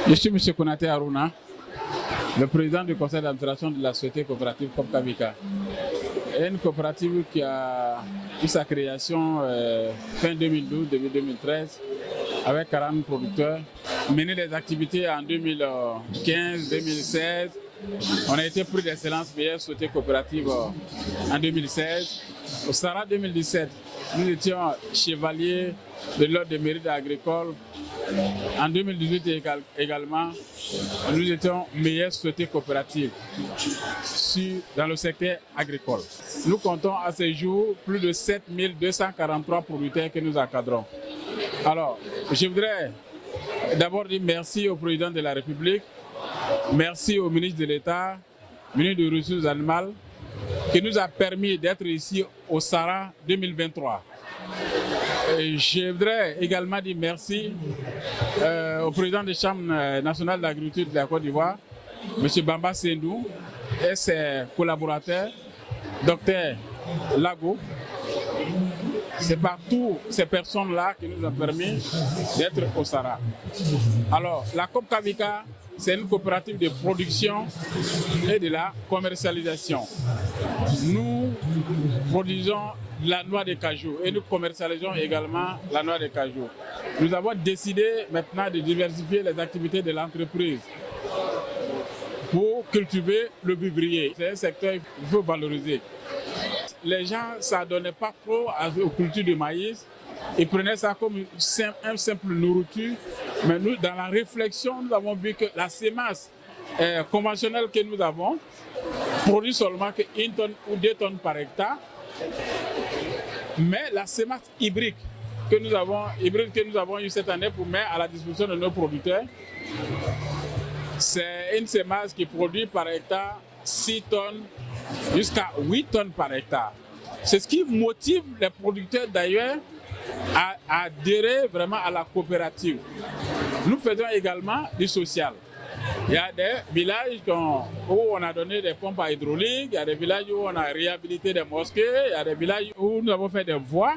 Je suis M. Konaté Aruna, le président du conseil d'administration de la société coopérative Kopkavika. Une coopérative qui a eu sa création fin 2012, début 2013, avec 40 producteurs. Mené des activités en 2015, 2016. On a été prix d'excellence meilleure société coopérative en 2016. Au SARA 2017, nous étions chevaliers de l'ordre des mérites agricoles. En 2018 également, nous étions meilleure société coopérative dans le secteur agricole. Nous comptons à ce jour plus de 7243 producteurs que nous encadrons. Alors, je voudrais d'abord dire merci au président de la République, merci au ministre de l'État, ministre des Ressources animales, qui nous a permis d'être ici au SARA 2023. Et je voudrais également dire merci au président de la Chambre nationale d'agriculture de la Côte d'Ivoire, M. Bamba Sendou, et ses collaborateurs, Dr Lago. C'est par toutes ces personnes-là qui nous ont permis d'être au SARA. Alors, la Kopkavika, c'est une coopérative de production et de la commercialisation. Nous produisons la noix de cajou et nous commercialisons également la noix de cajou. Nous avons décidé maintenant de diversifier les activités de l'entreprise pour cultiver le vivrier. C'est un secteur qu'il faut valoriser. Les gens ne s'adonnaient pas trop aux cultures de maïs. Ils prenaient ça comme un simple nourriture. Mais nous, dans la réflexion, nous avons vu que la semence conventionnelle que nous avons produit seulement que 1 tonne ou 2 tonnes par hectare. Mais la semence hybride que nous avons eu cette année pour mettre à la disposition de nos producteurs, c'est une semence qui produit par hectare 6 tonnes jusqu'à 8 tonnes par hectare. C'est ce qui motive les producteurs d'ailleurs à adhérer vraiment à la coopérative. Nous faisons également du social. Il y a des villages où on a donné des pompes à hydraulique, il y a des villages où on a réhabilité des mosquées, il y a des villages où nous avons fait des voies.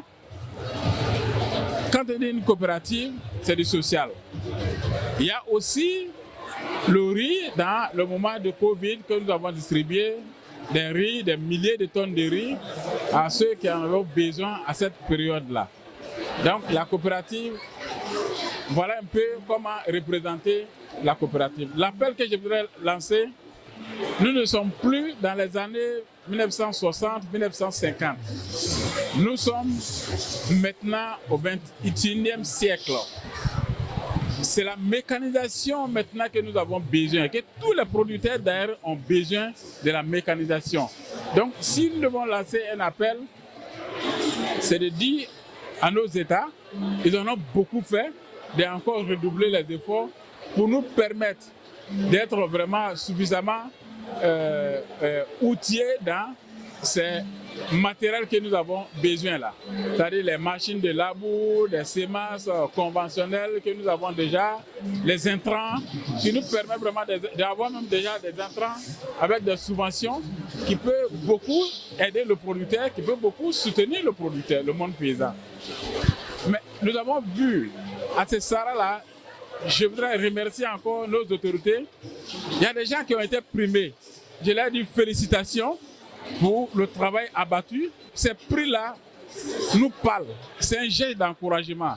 Quand on dit une coopérative, c'est du social. Il y a aussi le riz dans le moment de Covid que nous avons distribué, des riz, des milliers de tonnes de riz à ceux qui en ont besoin à cette période-là. Donc la coopérative, voilà un peu comment représenter la coopérative. L'appel que je voudrais lancer, nous ne sommes plus dans les années 1960-1950. Nous sommes maintenant au XXIe siècle. C'est la mécanisation maintenant que nous avons besoin, que tous les producteurs d'ailleurs ont besoin de la mécanisation. Donc si nous devons lancer un appel, c'est de dire à nos États, ils en ont beaucoup fait, d'encore redoubler les efforts pour nous permettre d'être vraiment suffisamment outillés dans ces matériels que nous avons besoin là. C'est-à-dire les machines de labour, des semences conventionnelles que nous avons déjà, les intrants qui nous permettent vraiment d'avoir même déjà des intrants avec des subventions qui peuvent beaucoup aider le producteur, qui peuvent beaucoup soutenir le producteur, le monde paysan. Mais nous avons vu à ce SARA-là, je voudrais remercier encore nos autorités. Il y a des gens qui ont été primés. Je leur dis félicitations pour le travail abattu. Ces prix-là nous parlent. C'est un geste d'encouragement.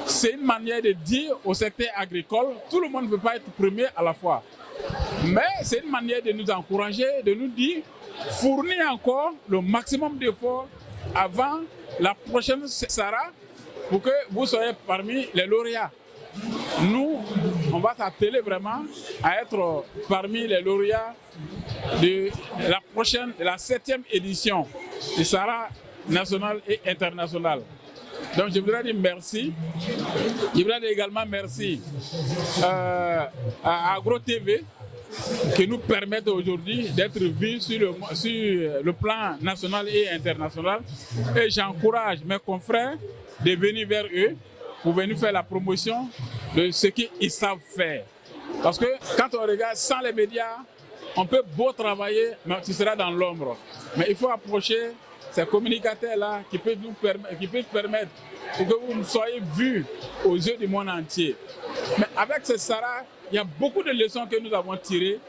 C'est une manière de dire au secteur agricole, tout le monde ne peut pas être premier à la fois. Mais c'est une manière de nous encourager, de nous dire, fournir encore le maximum d'efforts avant la prochaine SARA pour que vous soyez parmi les lauréats. Nous, on va s'atteler vraiment à être parmi les lauréats de la 7e édition du SARA national et international. Donc je voudrais dire merci. Je voudrais dire également merci à Agro TV qui nous permettent aujourd'hui d'être vus sur le plan national et international. Et j'encourage mes confrères de venir vers eux pour venir faire la promotion de ce qu'ils savent faire. Parce que quand on regarde sans les médias, on peut beau travailler, mais tu seras dans l'ombre. Mais il faut approcher ces communicateurs-là qui peuvent permettre pour que vous soyez vus aux yeux du monde entier. Mais avec ce SARA, il y a beaucoup de leçons que nous avons tirées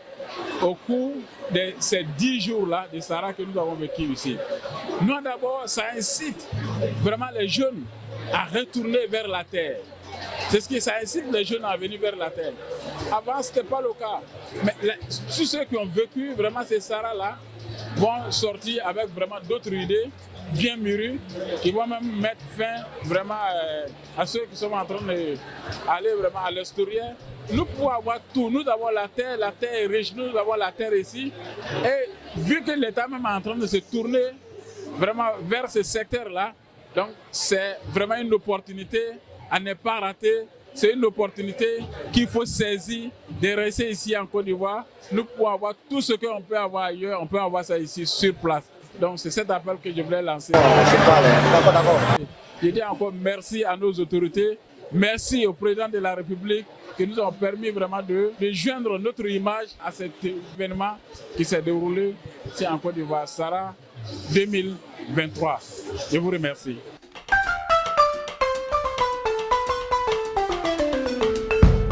au cours de ces 10 jours-là de Sahara que nous avons vécu ici. Nous, d'abord, ça incite vraiment les jeunes à retourner vers la terre. C'est ce qui ça incite les jeunes à venir vers la terre. Avant, ce n'était pas le cas. Mais tous ceux qui ont vécu vraiment ces Sahara-là vont sortir avec vraiment d'autres idées bien mûries, qui vont même mettre fin vraiment à ceux qui sont en train d'aller vraiment à l'extérieur. Nous pouvons avoir tout. Nous avons la terre est riche, nous avons la terre ici. Et vu que l'État même est en train de se tourner vraiment vers ce secteur-là, donc c'est vraiment une opportunité à ne pas rater. C'est une opportunité qu'il faut saisir de rester ici en Côte d'Ivoire. Nous pouvons avoir tout ce qu'on peut avoir ailleurs, on peut avoir ça ici sur place. Donc c'est cet appel que je voulais lancer. Je dis encore merci à nos autorités, merci au président de la République qui nous ont permis vraiment de joindre notre image à cet événement qui s'est déroulé ici en Côte d'Ivoire, Sahara 2023. Je vous remercie.